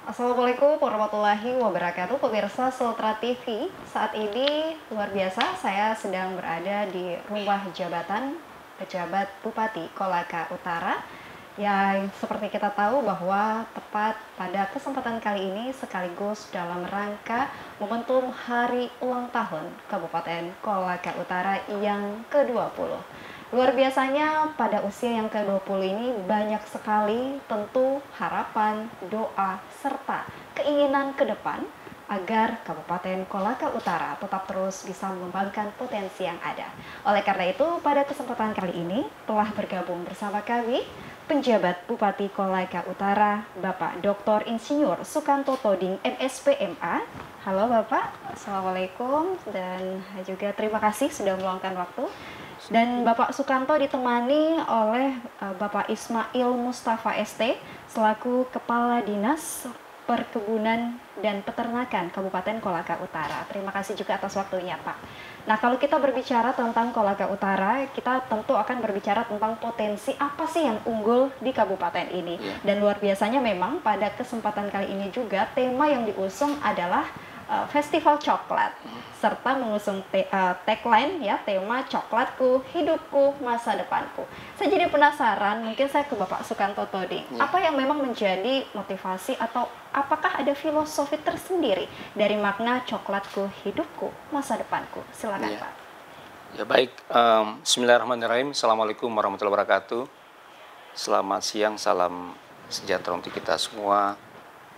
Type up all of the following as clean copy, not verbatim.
Assalamualaikum warahmatullahi wabarakatuh, pemirsa Sultra TV. Saat ini luar biasa, saya sedang berada di rumah jabatan pejabat Bupati Kolaka Utara. Yang seperti kita tahu bahwa tepat pada kesempatan kali ini sekaligus dalam rangka momentum hari ulang tahun Kabupaten Kolaka Utara yang ke-20. Luar biasanya pada usia yang ke-20 ini banyak sekali tentu harapan, doa, serta keinginan ke depan agar Kabupaten Kolaka Utara tetap terus bisa mengembangkan potensi yang ada. Oleh karena itu, pada kesempatan kali ini telah bergabung bersama kami penjabat Bupati Kolaka Utara, Bapak Dr. Insinyur Sukanto Toding, MSPMA. Halo Bapak, Assalamualaikum, dan juga terima kasih sudah meluangkan waktu. Dan Bapak Sukanto ditemani oleh Bapak Ismail Mustafa ST selaku Kepala Dinas Perkebunan dan Peternakan Kabupaten Kolaka Utara. Terima kasih juga atas waktunya, Pak. Nah, kalau kita berbicara tentang Kolaka Utara, kita tentu akan berbicara tentang potensi apa sih yang unggul di kabupaten ini. Dan luar biasanya memang pada kesempatan kali ini juga tema yang diusung adalah Festival Coklat, serta mengusung tagline ya, tema Coklatku, Hidupku, Masa Depanku. Saya jadi penasaran, mungkin saya ke Bapak Sukanto Toding, apa yang memang menjadi motivasi atau apakah ada filosofi tersendiri dari makna Coklatku, Hidupku, Masa Depanku? Silakan Pak. Ya baik, Bismillahirrahmanirrahim. Assalamualaikum warahmatullahi wabarakatuh. Selamat siang, salam sejahtera untuk kita semua.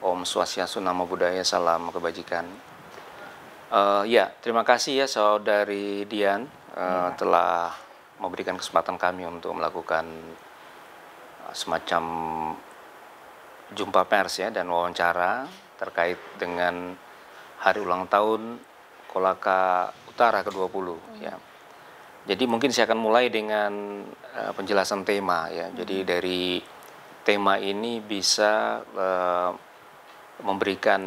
Om Swastiastu, Namo Buddhaya, salam kebajikan. Terima kasih ya Saudari Dian telah memberikan kesempatan kami untuk melakukan semacam jumpa pers ya dan wawancara terkait dengan hari ulang tahun Kolaka Utara ke-20 ya. Jadi mungkin saya akan mulai dengan penjelasan tema ya. Jadi dari tema ini bisa memberikan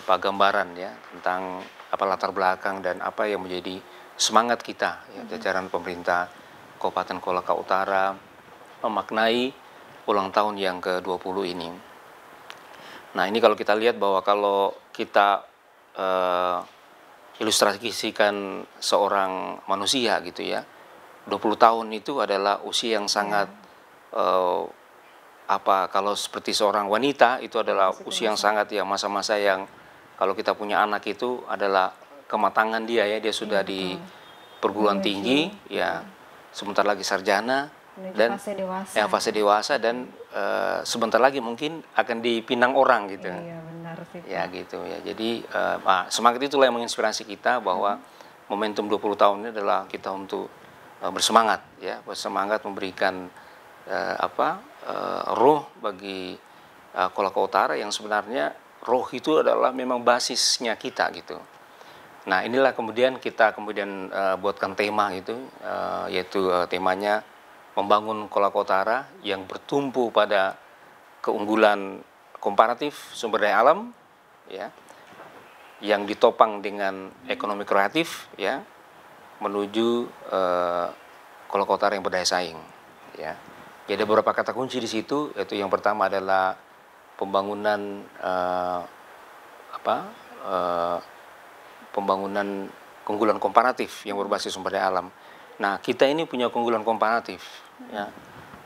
gambaran ya tentang latar belakang dan apa yang menjadi semangat kita ya, jajaran pemerintah Kabupaten Kolaka Utara memaknai ulang tahun yang ke-20 ini. Nah, ini kalau kita lihat bahwa kalau kita ilustrasikan seorang manusia gitu ya, 20 tahun itu adalah usia yang sangat kalau seperti seorang wanita itu adalah usia yang sangat ya, masa-masa yang kalau kita punya anak itu adalah kematangan dia ya, dia sudah di perguruan tinggi ya, sebentar lagi sarjana dan fase dewasa dan sebentar lagi mungkin akan dipinang orang gitu. Iya, benar sih. Ya gitu ya. Jadi semangat itulah yang menginspirasi kita bahwa momentum 20 tahun ini adalah kita untuk bersemangat ya, bersemangat memberikan roh bagi Kolaka Utara yang sebenarnya roh itu adalah memang basisnya kita gitu. Nah, inilah kemudian kita buatkan tema gitu, yaitu temanya membangun Kolaka Utara yang bertumpu pada keunggulan komparatif sumber daya alam ya, yang ditopang dengan ekonomi kreatif ya, menuju Kolaka Utara yang berdaya saing ya. Jadi ada beberapa kata kunci di situ, yaitu yang pertama adalah pembangunan pembangunan keunggulan komparatif yang berbasis sumber daya alam. Nah, kita ini punya keunggulan komparatif ya.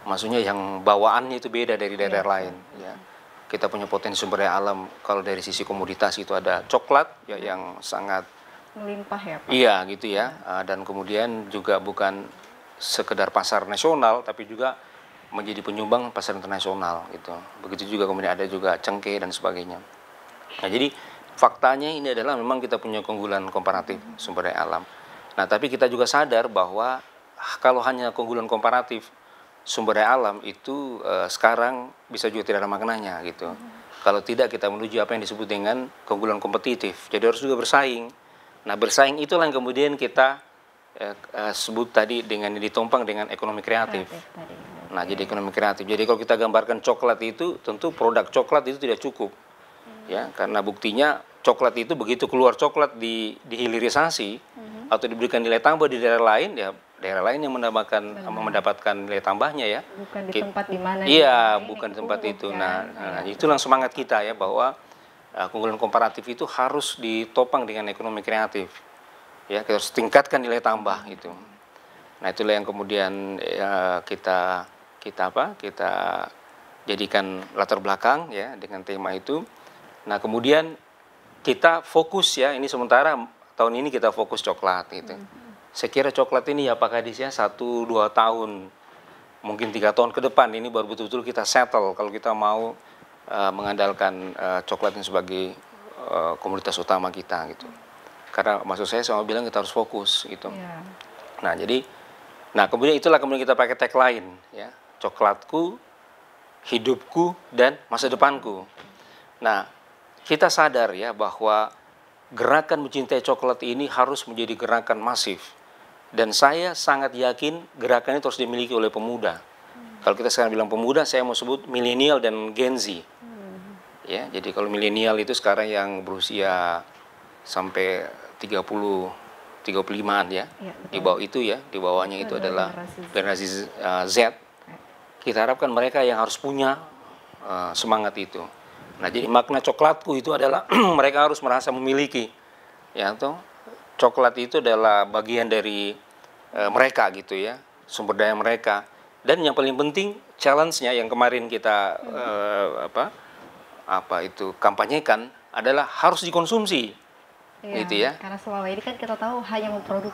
Maksudnya yang bawaannya itu beda dari daerah lain ya. Kita punya potensi sumber daya alam, kalau dari sisi komoditas itu ada coklat ya, yang sangat melimpah ya Pak. Iya gitu ya. Dan kemudian juga bukan sekedar pasar nasional tapi juga menjadi penyumbang pasar internasional gitu. Begitu juga kemudian ada juga cengkeh dan sebagainya. Nah, jadi faktanya ini adalah memang kita punya keunggulan komparatif sumber daya alam. Nah, tapi kita juga sadar bahwa kalau hanya keunggulan komparatif sumber daya alam itu sekarang bisa juga tidak ada maknanya gitu. Kalau tidak kita menuju apa yang disebut dengan keunggulan kompetitif. Jadi harus juga bersaing. Nah, bersaing itulah yang kemudian kita sebut tadi dengan ditompang dengan ekonomi kreatif. Nah, jadi ekonomi kreatif. Jadi kalau kita gambarkan coklat itu, tentu produk coklat itu tidak cukup. Ya, karena buktinya coklat itu begitu keluar coklat dihilirisasi atau diberikan nilai tambah di daerah lain, ya daerah lain yang mendapatkan nilai tambahnya ya. Bukan di tempat di mana. Iya, bukan di tempat itu. Nah, itulah semangat kita ya, bahwa keunggulan komparatif itu harus ditopang dengan ekonomi kreatif. Ya, kita harus tingkatkan nilai tambah itu. Nah, itulah yang kemudian ya, kita jadikan latar belakang ya dengan tema itu. Nah, kemudian kita fokus ya, ini sementara tahun ini kita fokus coklat gitu. Saya kira coklat ini ya Pak Kadis ya 1-2 tahun, mungkin 3 tahun ke depan ini baru betul-betul kita settle kalau kita mau mengandalkan coklat ini sebagai komoditas utama kita gitu. Karena maksud saya bilang kita harus fokus gitu. Yeah. Nah kemudian itulah kemudian kita pakai tagline ya, coklatku, hidupku, dan masa depanku. Nah, kita sadar ya bahwa gerakan mencintai coklat ini harus menjadi gerakan masif. Dan saya sangat yakin gerakan itu harus dimiliki oleh pemuda. Kalau kita sekarang bilang pemuda, saya mau sebut milenial dan Gen Z. Ya, jadi kalau milenial itu sekarang yang berusia sampai 35-an ya. Di bawah itu ya, di bawahnya itu adalah generasi Z. Kita harapkan mereka yang harus punya semangat itu. Nah, jadi makna coklatku itu adalah mereka harus merasa memiliki, ya toh. Coklat itu adalah bagian dari mereka gitu ya, sumber daya mereka. Dan yang paling penting challenge-nya yang kemarin kita kampanyekan adalah harus dikonsumsi, gitu ya. Karena selama ini kan kita tahu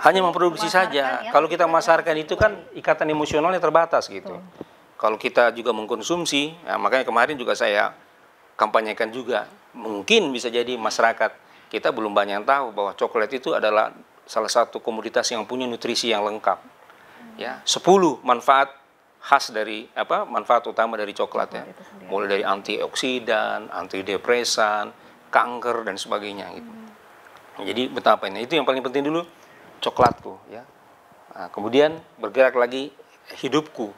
hanya memproduksi saja. Ya, kalau kita memasarkan itu kan ikatan emosionalnya terbatas gitu. Kalau kita juga mengkonsumsi, ya, makanya kemarin juga saya kampanyekan juga, mungkin bisa jadi masyarakat kita belum banyak yang tahu bahwa coklat itu adalah salah satu komoditas yang punya nutrisi yang lengkap. Ya, 10 manfaat khas dari manfaat utama dari coklat ya. Mulai dari antioksidan, antidepresan, kanker dan sebagainya gitu. Jadi betapa ini, itu yang paling penting dulu coklatku ya. Nah, kemudian bergerak lagi hidupku.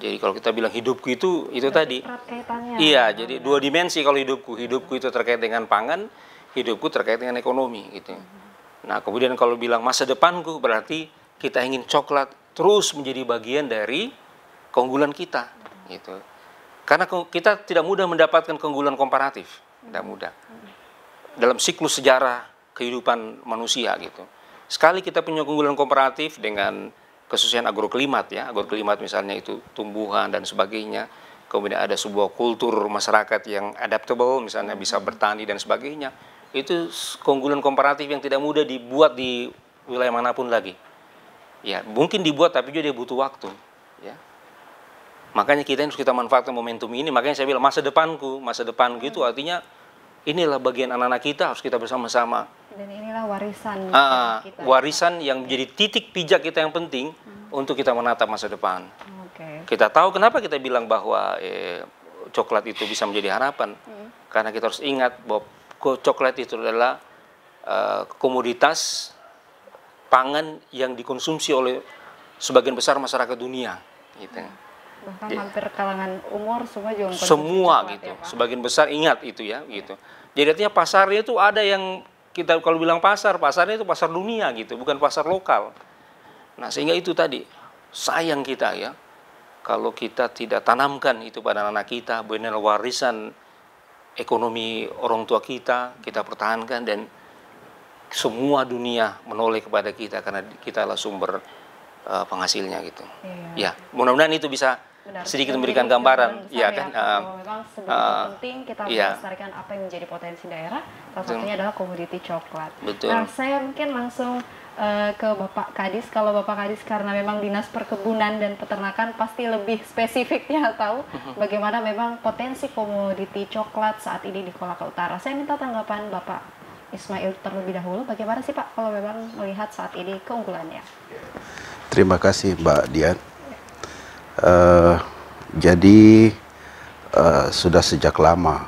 Jadi kalau kita bilang hidupku itu tadi. Iya, jadi 2 dimensi kalau hidupku. Hidupku itu terkait dengan pangan, hidupku terkait dengan ekonomi gitu. Nah, kemudian kalau bilang masa depanku berarti kita ingin coklat terus menjadi bagian dari keunggulan kita gitu. Karena kita tidak mudah mendapatkan keunggulan komparatif, tidak mudah. Dalam siklus sejarah kehidupan manusia gitu. Sekali kita punya keunggulan komparatif dengan kesusahan agroklimat ya, agroklimat misalnya itu tumbuhan dan sebagainya, kemudian ada sebuah kultur masyarakat yang adaptable misalnya bisa bertani dan sebagainya, itu keunggulan komparatif yang tidak mudah dibuat di wilayah manapun lagi ya, mungkin dibuat tapi juga dia butuh waktu ya. Makanya kita harus kita manfaatkan momentum ini. Makanya saya bilang masa depanku itu artinya inilah bagian anak-anak kita, harus kita bersama-sama. Dan inilah warisan kita. Warisan yang menjadi titik pijak kita yang penting untuk kita menatap masa depan. Kita tahu kenapa kita bilang bahwa coklat itu bisa menjadi harapan. Karena kita harus ingat bahwa coklat itu adalah komoditas pangan yang dikonsumsi oleh sebagian besar masyarakat dunia. Gitu. Bahkan hampir kalangan umur semua juga semua gitu ya, sebagian besar ingat itu ya gitu. Jadi artinya pasarnya itu ada yang kita kalau bilang pasarnya itu pasar dunia gitu, bukan pasar lokal. Nah, sehingga itu tadi sayang kita ya kalau kita tidak tanamkan itu pada anak kita, benar warisan ekonomi orang tua kita pertahankan dan semua dunia menoleh kepada kita karena kita adalah sumber penghasilnya gitu. Ya, mudah-mudahan itu bisa sedikit memberikan gambaran, ya kan? Memang sebegitu penting kita melestarikan apa yang menjadi potensi daerah. Salah satunya adalah komoditi coklat. Betul. Nah, saya mungkin langsung ke Bapak Kadis. Kalau Bapak Kadis karena memang Dinas Perkebunan dan Peternakan pasti lebih spesifiknya tahu bagaimana memang potensi komoditi coklat saat ini di Kolaka Utara. Saya minta tanggapan Bapak Ismail terlebih dahulu. Bagaimana sih Pak kalau memang melihat saat ini keunggulannya? Terima kasih Mbak Dian. Jadi sudah sejak lama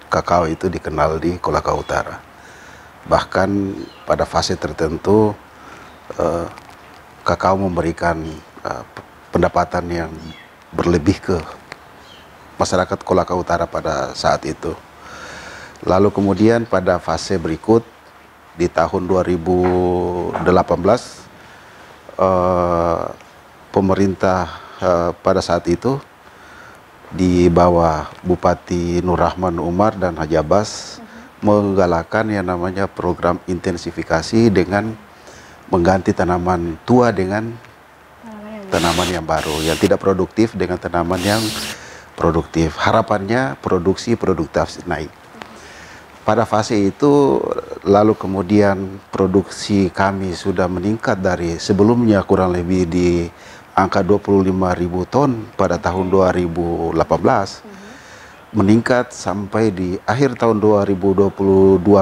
kakao itu dikenal di Kolaka Utara. Bahkan pada fase tertentu kakao memberikan pendapatan yang berlebih ke masyarakat Kolaka Utara pada saat itu. Lalu kemudian pada fase berikut di tahun 2018 pemerintah pada saat itu di bawah Bupati Nur Rahman Umar dan Haji Abbas menggalakkan yang namanya program intensifikasi dengan mengganti tanaman tua dengan tanaman yang baru, yang tidak produktif dengan tanaman yang produktif. Harapannya produksi produktivitas naik. Pada fase itu lalu kemudian produksi kami sudah meningkat dari sebelumnya kurang lebih di angka 25.000 ton pada tahun 2018 meningkat sampai di akhir tahun 2022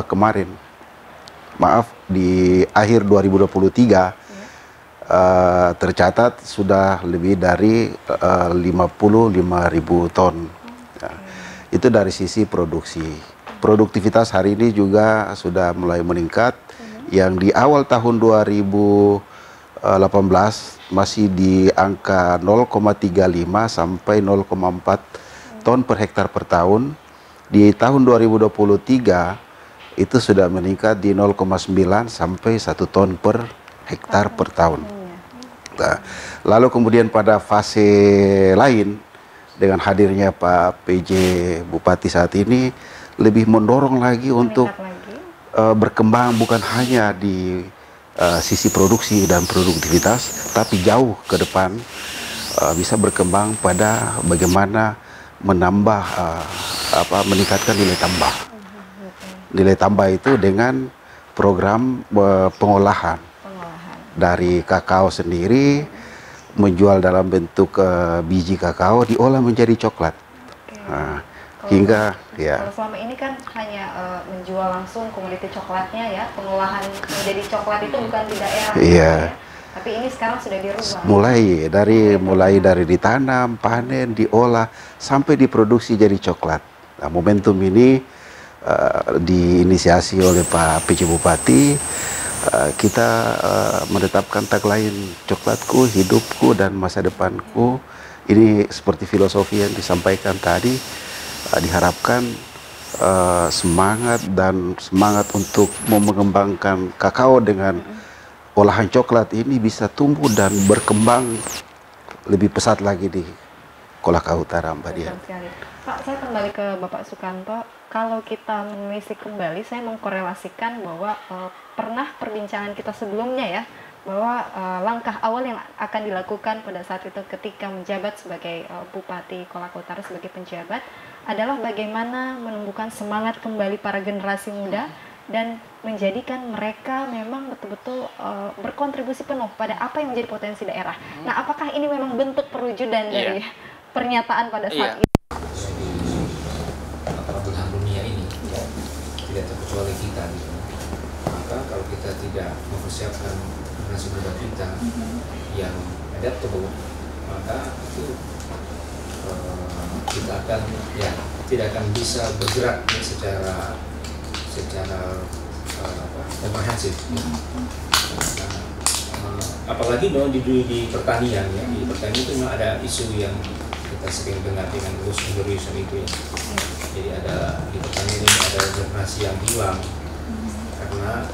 kemarin. Maaf, di akhir 2023 tercatat sudah lebih dari 55.000 ton. Ya, itu dari sisi produksi. Produktivitas hari ini juga sudah mulai meningkat. Yang di awal tahun 2018 masih di angka 0,35 sampai 0,4 ton per hektar per tahun. Di tahun 2023 itu sudah meningkat di 0,9 sampai 1 ton per hektar per tahun. Nah, lalu kemudian pada fase lain dengan hadirnya Pak PJ Bupati saat ini lebih mendorong lagi untuk berkembang bukan hanya di sisi produksi dan produktivitas, tapi jauh ke depan bisa berkembang pada bagaimana menambah meningkatkan nilai tambah. Nilai tambah itu dengan program pengolahan dari kakao sendiri, menjual dalam bentuk biji kakao diolah menjadi coklat. Nah, hingga ya. Kalau selama ini kan hanya menjual langsung komoditi coklatnya ya, pengolahan menjadi coklat itu bukan di daerah. Iya. Ya. Tapi ini sekarang sudah dirubah. Mulai dari ditanam, panen, diolah sampai diproduksi jadi coklat. Nah, momentum ini diinisiasi oleh Pak PJ Bupati. Kita menetapkan tagline coklatku, hidupku, dan masa depanku. Ini seperti filosofi yang disampaikan tadi. Diharapkan semangat untuk mengembangkan kakao dengan olahan coklat ini bisa tumbuh dan berkembang lebih pesat lagi di Kolaka Utara, Mbak Dian. Pak, saya kembali ke Bapak Sukanto. Kalau kita menelisik kembali, saya mengkorelasikan bahwa pernah perbincangan kita sebelumnya ya, bahwa langkah awal yang akan dilakukan pada saat itu ketika menjabat sebagai Bupati Kolaka Utara sebagai penjabat adalah bagaimana menumbuhkan semangat kembali para generasi muda dan menjadikan mereka memang betul-betul berkontribusi penuh pada apa yang menjadi potensi daerah. Nah, apakah ini memang bentuk perwujudan dari pernyataan pada saat itu? Belahan dunia ini tidak terkecuali kita gitu. Maka kalau kita tidak mempersiapkan generasi muda kita yang adaptable, maka itu kita akan tidak akan bisa bergerak secara komprehensif. Apalagi di pertanian ya, di pertanian itu memang ada isu yang kita sering dengar dengan loss generation itu ya. Jadi ada di pertanian ini ada generasi yang hilang karena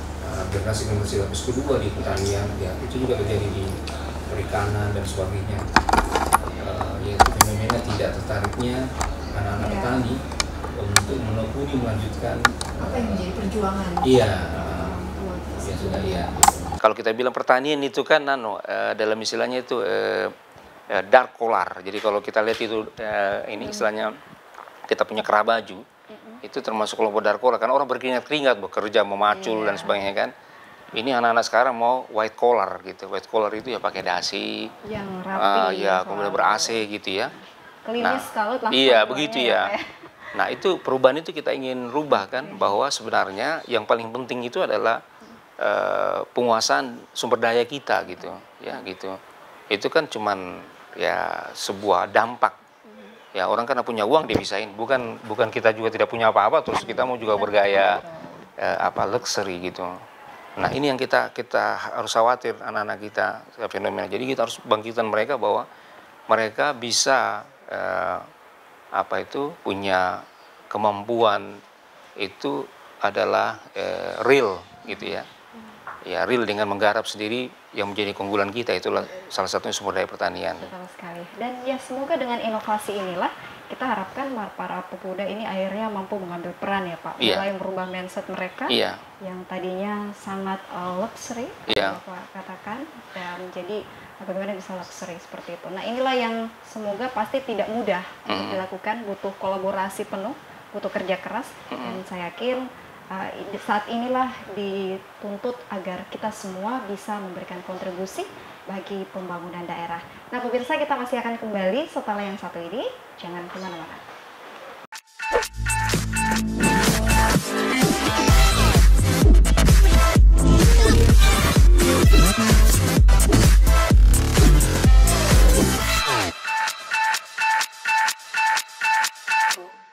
generasi lapis kedua di pertanian ya, itu juga terjadi di perikanan dan sebagainya. Yaitu fenomena tidak tertariknya anak-anak petani untuk menekuni melanjutkan apa yang menjadi perjuangan. Iya, ya sudah ya. Kalau kita bilang pertanian itu kan dalam istilahnya itu dark color. Jadi kalau kita lihat itu ini istilahnya kita punya kerah baju, itu termasuk kelompok dark color kan, orang berkeringat-keringat bekerja memacul dan sebagainya kan. Ini anak-anak sekarang mau white collar gitu. White collar itu ya pakai dasi, yang rapi, ya kemudian ber-AC gitu ya. Klinis kalau iya begitu ya. Nah itu perubahan itu kita ingin rubah kan, bahwa sebenarnya yang paling penting itu adalah penguasaan sumber daya kita gitu ya gitu. Itu kan cuman ya sebuah dampak. Ya orang karena punya uang dia bisain, bukan kita juga tidak punya apa-apa terus kita mau juga bergaya luxury gitu. Nah ini yang kita harus khawatir anak-anak kita fenomena. Jadi kita harus bangkitkan mereka bahwa mereka bisa punya kemampuan itu adalah real gitu ya. Ya, real dengan menggarap sendiri yang menjadi keunggulan kita, itulah salah satunya sumber daya pertanian. Betul sekali. Dan ya semoga dengan inovasi inilah kita harapkan para pemuda ini akhirnya mampu mengambil peran ya Pak, mulai merubah mindset mereka yang tadinya sangat luxury, Bapak katakan, dan menjadi bagaimana bisa luxury seperti itu. Nah inilah yang semoga pasti tidak mudah untuk dilakukan, butuh kolaborasi penuh, butuh kerja keras, dan saya yakin saat inilah dituntut agar kita semua bisa memberikan kontribusi bagi pembangunan daerah. Nah pemirsa, kita masih akan kembali setelah yang satu ini, jangan kemana-mana.